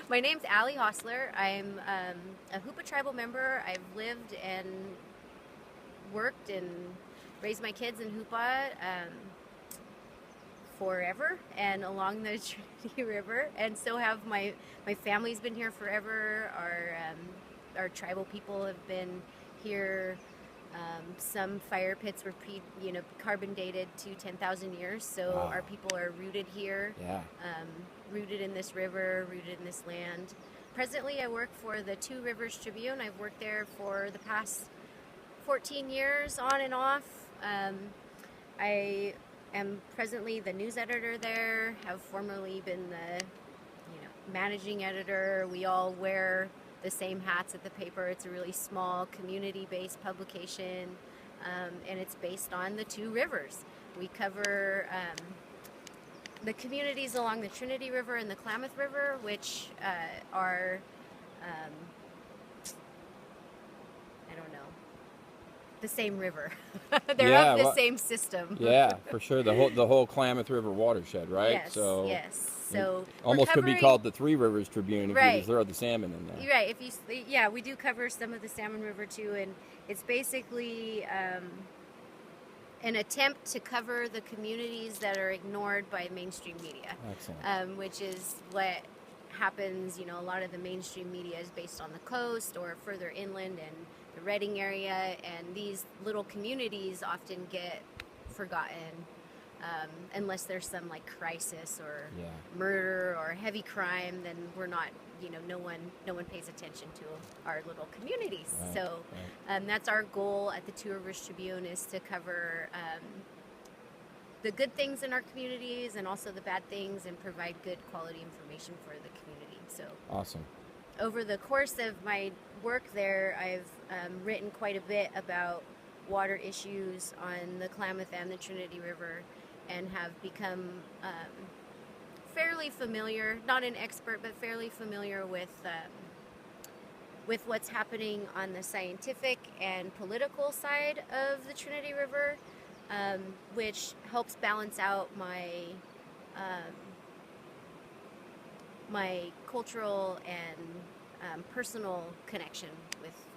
My name's Allie Hostler. I'm a Hoopa tribal member. I've lived and worked and raised my kids in Hoopa forever and along the Trinity River, and so have my family's been here forever. Our tribal people have been here. Some fire pits were carbon dated to 10,000 years, so Wow. our people are rooted here, Yeah. rooted in this river, rooted in this land. Presently, I work for the Two Rivers Tribune. I've worked there for the past 14 years, on and off. I am presently the news editor there, have formerly been the managing editor. We all wear the same hats at the paper. It's a really small community-based publication, and it's based on the Two Rivers. We cover the communities along the Trinity River and the Klamath River, which are, I don't know, the same river. They're Yeah. of the Well, same system. yeah, for sure. The whole Klamath River watershed, right? Yes, So yes. it So we're almost could be covering, called the Three Rivers Tribune if you right, throw the salmon in there. right. Yeah, we do cover some of the Salmon River too, and it's basically an attempt to cover the communities that are ignored by mainstream media, Excellent. which is what happens. A lot of the mainstream media is based on the coast or further inland and the Redding area, and these little communities often get forgotten unless there's some like crisis or Yeah. murder or heavy crime. Then we're not, no one pays attention to our little communities. Right. So Right. that's our goal at the Two Rivers Tribune, is to cover the good things in our communities and also the bad things, and provide good quality information for the community. So Awesome. over the course of my work there, I've written quite a bit about water issues on the Klamath and the Trinity River, and have become fairly familiar, not an expert, but fairly familiar with what's happening on the scientific and political side of the Trinity River, which helps balance out um, my cultural and personal connection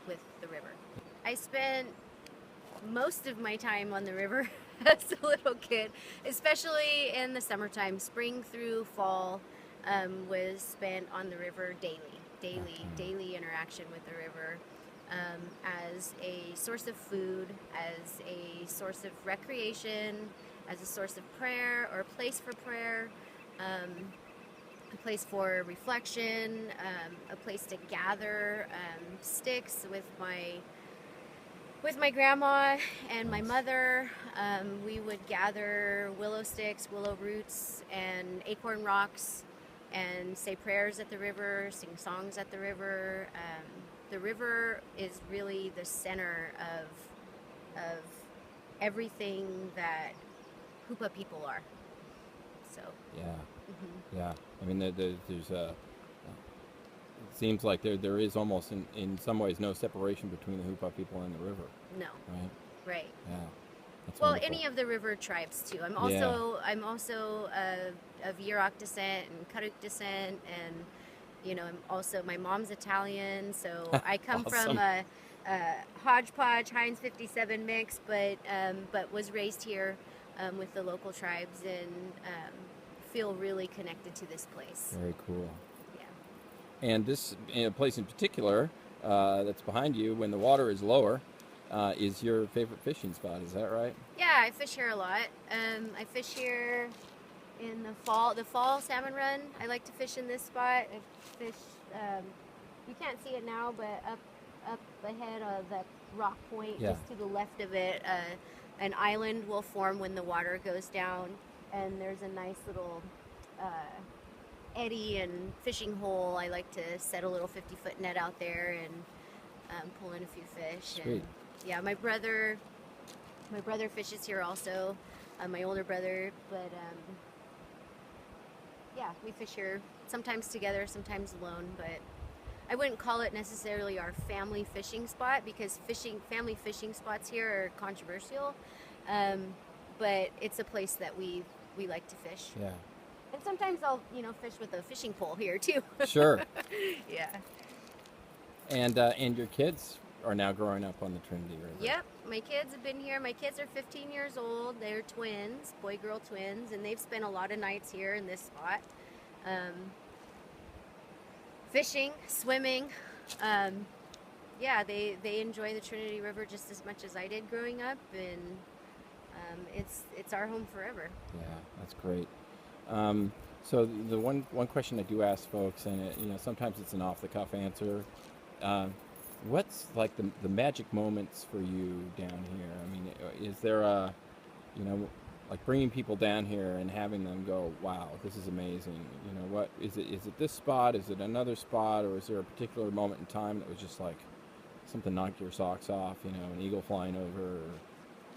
with the river. I spent most of my time on the river as a little kid, especially in the summertime. Spring through fall was spent on the river daily interaction with the river, as a source of food, as a source of recreation, as a source of prayer or a place for prayer, a place for reflection, a place to gather sticks with my grandma and my mother. We would gather willow sticks, willow roots, and acorn rocks, and say prayers at the river, sing songs at the river. The river is really the center of everything that Hoopa people are. So. Yeah. Mm-hmm. Yeah. I mean, there's it seems like there is almost in some ways no separation between the Hoopa people and the river, No. right? Right. Yeah. That's Well, wonderful. any of the river tribes too. I'm Yeah. also of Yurok descent and Karuk descent, and I'm also, my mom's Italian, so I come from Awesome. a hodgepodge Heinz 57 mix, but was raised here with the local tribes, and feel really connected to this place. Very cool. Yeah. And this place in particular that's behind you, when the water is lower, is your favorite fishing spot. Is that right? Yeah, I fish here a lot. I fish here in the fall salmon run. I like to fish in this spot. I fish, you can't see it now, but up ahead of that rock point, Yeah. just to the left of it, an island will form when the water goes down, and there's a nice little eddy and fishing hole. I like to set a little 50-foot net out there and pull in a few fish. Sweet. And yeah, my brother fishes here also, my older brother, but yeah, we fish here sometimes together, sometimes alone, but I wouldn't call it necessarily our family fishing spot, because family fishing spots here are controversial, but it's a place that we like to fish. Yeah. And sometimes I'll, fish with a fishing pole here too. Sure. Yeah. And your kids are now growing up on the Trinity River. Yep, my kids have been here. My kids are 15 years old. They're twins, boy-girl twins, and they've spent a lot of nights here in this spot. Fishing, swimming. Yeah, they enjoy the Trinity River just as much as I did growing up, and it's our home forever. Yeah, that's great. So the one question I do ask folks, and sometimes it's an off-the-cuff answer. What's like the magic moments for you down here? I mean, is there like bringing people down here and having them go, wow, this is amazing. What is it? Is it this spot? Is it another spot? Or is there a particular moment in time that was just like something knocked your socks off? An eagle flying over? Or...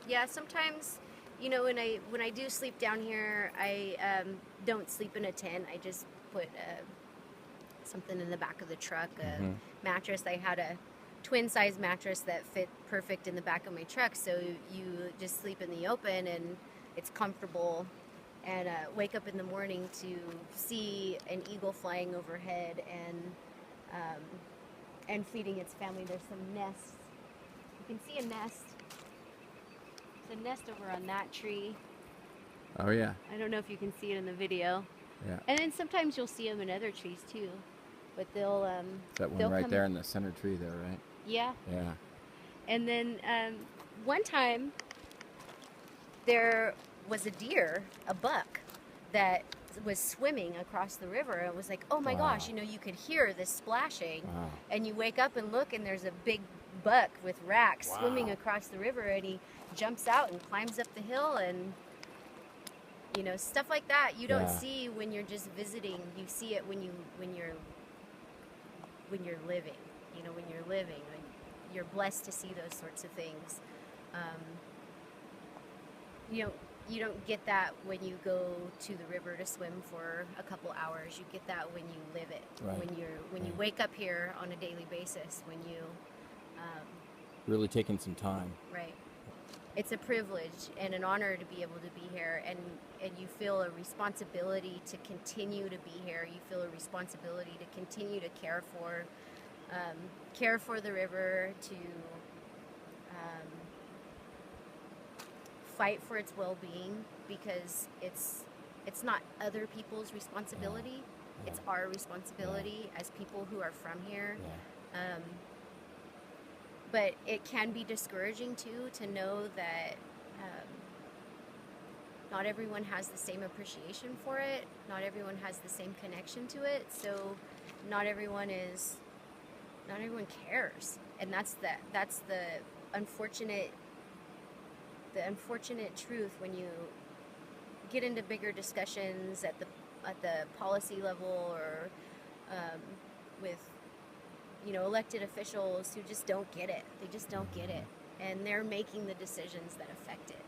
Yeah, sometimes, when I do sleep down here, I don't sleep in a tent. I just put something in the back of the truck, a mattress. I had a twin-size mattress that fit perfect in the back of my truck, so you just sleep in the open and it's comfortable, and wake up in the morning to see an eagle flying overhead and feeding its family. There's some nests. You can see a nest. There's a nest over on that tree. Oh yeah. I don't know if you can see it in the video. Yeah. And then sometimes you'll see them in other trees too, but they'll that one they'll right come there in the center tree there, right? Yeah. Yeah. And then one time there was a deer, a buck, that was swimming across the river. And it was like, oh my gosh, you could hear this splashing. Wow. And you wake up and look, and there's a big buck with racks swimming across the river, and he jumps out and climbs up the hill, and stuff like that you don't see when you're just visiting. You see it when you're living. When you're living, you're blessed to see those sorts of things. You don't get that when you go to the river to swim for a couple hours. You get that when you live it. Right. When you wake up here on a daily basis. When you really taking some time. Right. It's a privilege and an honor to be able to be here, and you feel a responsibility to continue to be here. You feel a responsibility to continue to care for the river, to fight for its well-being, because it's not other people's responsibility. Yeah. It's our responsibility as people who are from here. Yeah. But it can be discouraging too to know that not everyone has the same appreciation for it. Not everyone has the same connection to it. So not everyone cares, and that's the unfortunate truth when you get into bigger discussions at the policy level, or with elected officials who just don't get it. They just don't get it, and they're making the decisions that affect it.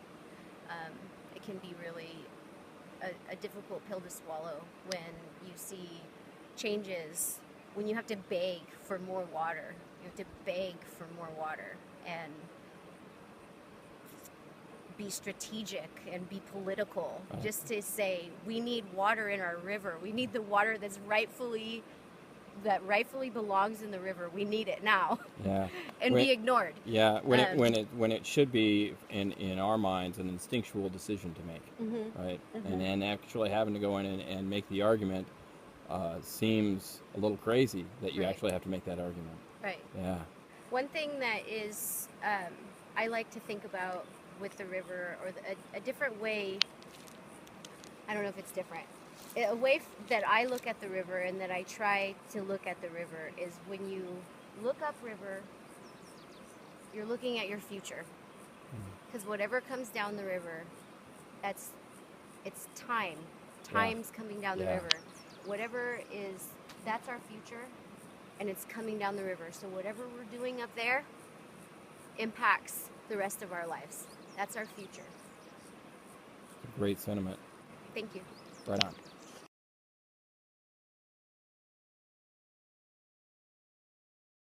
It can be really a difficult pill to swallow when you see changes, when you have to beg for more water. You have to beg for more water and be strategic and be political, just to say we need water in our river. We need the water that rightfully belongs in the river. We need it now. Yeah. And be ignored. Yeah, when it should be in our minds an instinctual decision to make, right? And then actually having to go in and make the argument seems a little crazy that you actually have to make that argument. Right. Yeah. One thing that is I like to think about with the river, or a different way. I don't know if it's different. A way that I look at the river, and that I try to look at the river, is when you look upriver, you're looking at your future. Because whatever comes down the river, it's time. Time's coming down the river. Whatever is, that's our future, and it's coming down the river. So whatever we're doing up there impacts the rest of our lives. That's our future. Great sentiment. Thank you. Right on.